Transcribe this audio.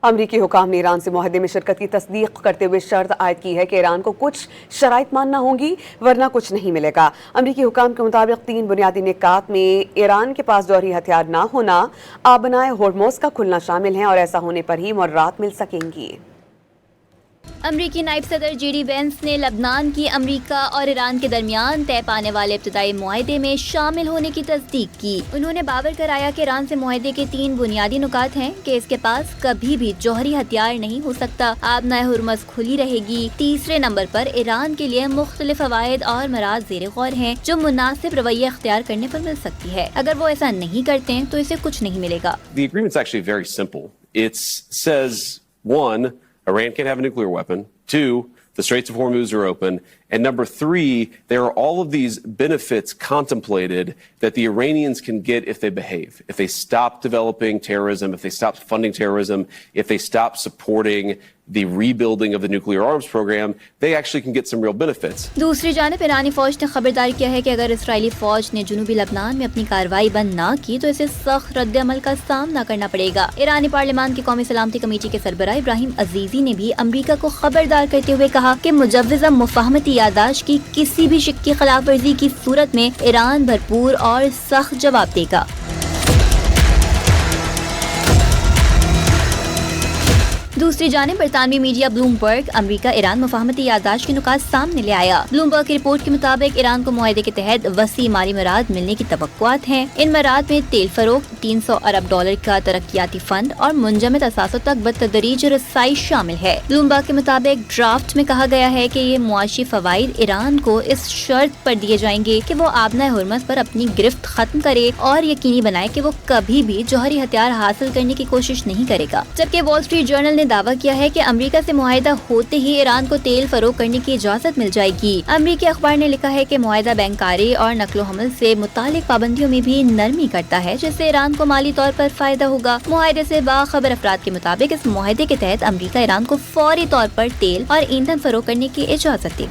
امریکی حکام نے ایران سے معاہدے میں شرکت کی تصدیق کرتے ہوئے شرط عائد کی ہے کہ ایران کو کچھ شرائط ماننا ہوں گی ورنہ کچھ نہیں ملے گا۔ امریکی حکام کے مطابق 3 بنیادی نکات میں ایران کے پاس جوہری ہتھیار نہ ہونا، آبنائے ہورموز کا کھلنا شامل ہیں اور ایسا ہونے پر ہی مراعات مل سکیں گی۔ امریکی نائب صدر جے ڈی وینس نے لبنان کی امریکہ اور ایران کے درمیان طے پانے والے ابتدائی معاہدے میں شامل ہونے کی تصدیق کی۔ انہوں نے باور کرایا کہ ایران سے معاہدے کے 3 بنیادی نکات ہیں کہ اس کے پاس کبھی بھی جوہری ہتھیار نہیں ہو سکتا، آبنائے ہرمز کھلی رہے گی۔ تیسرے نمبر پر ایران کے لیے مختلف فوائد اور مراعات زیر غور ہیں جو مناسب رویہ اختیار کرنے پر مل سکتی ہے۔ اگر وہ ایسا نہیں کرتے تو اسے کچھ نہیں ملے گا۔ The agreement's actually very simple. It says, 1, Iran can't have a nuclear weapon. 2, the Straits of Hormuz are open. And number 3, there are all of these benefits contemplated that the Iranians can get if they behave. If they stop developing terrorism, if they stop funding terrorism, if they stop supporting the rebuilding of the nuclear arms program, they actually can get some real benefits. دوسری جانب ایرانی فوج نے خبردار کیا ہے کہ اگر اسرائیلی فوج نے جنوبی لبنان میں اپنی کارروائی بند نہ کی تو اسے سخت رد عمل کا سامنا کرنا پڑے گا۔ ایرانی پارلیمان کی قومی سلامتی کمیٹی کے سربراہ ابراہیم عزیزی نے بھی امریکہ کو خبردار کرتے ہوئے کہا کہ مجوزہ مفاہمتی یادداشت کی کسی بھی شق کی خلاف ورزی کی صورت میں ایران بھرپور اور سخت جواب دے گا۔ دوسری جانب برطانوی میڈیا بلومبرگ امریکہ ایران مفاہمتی یادداشت کے نکات سامنے لے آیا۔ بلومبرگ کی رپورٹ کے مطابق ایران کو معاہدے کے تحت وسیع مالی مراعات ملنے کی توقعات ہیں۔ ان مراعات میں تیل فروخت، $300 ارب کا ترقیاتی فنڈ اور منجمد اثاثوں تک بتدریج رسائی شامل ہے۔ بلومبرگ کے مطابق ڈرافٹ میں کہا گیا ہے کہ یہ معاشی فوائد ایران کو اس شرط پر دیے جائیں گے کہ وہ آبنائے ہرمز پر اپنی گرفت ختم کرے اور یقینی بنائے کہ وہ کبھی بھی جوہری ہتھیار حاصل کرنے کی کوشش نہیں کرے گا۔ جبکہ وال اسٹریٹ جرنل نے دعویٰ کیا ہے کہ امریکہ سے معاہدہ ہوتے ہی ایران کو تیل فروخت کرنے کی اجازت مل جائے گی۔ امریکی اخبار نے لکھا ہے کہ معاہدہ بینکاری اور نقل و حمل سے متعلق پابندیوں میں بھی نرمی کرتا ہے جس سے ایران کو مالی طور پر فائدہ ہوگا۔ معاہدے سے باخبر افراد کے مطابق اس معاہدے کے تحت امریکہ ایران کو فوری طور پر تیل اور ایندھن فروخت کرنے کی اجازت دے گا۔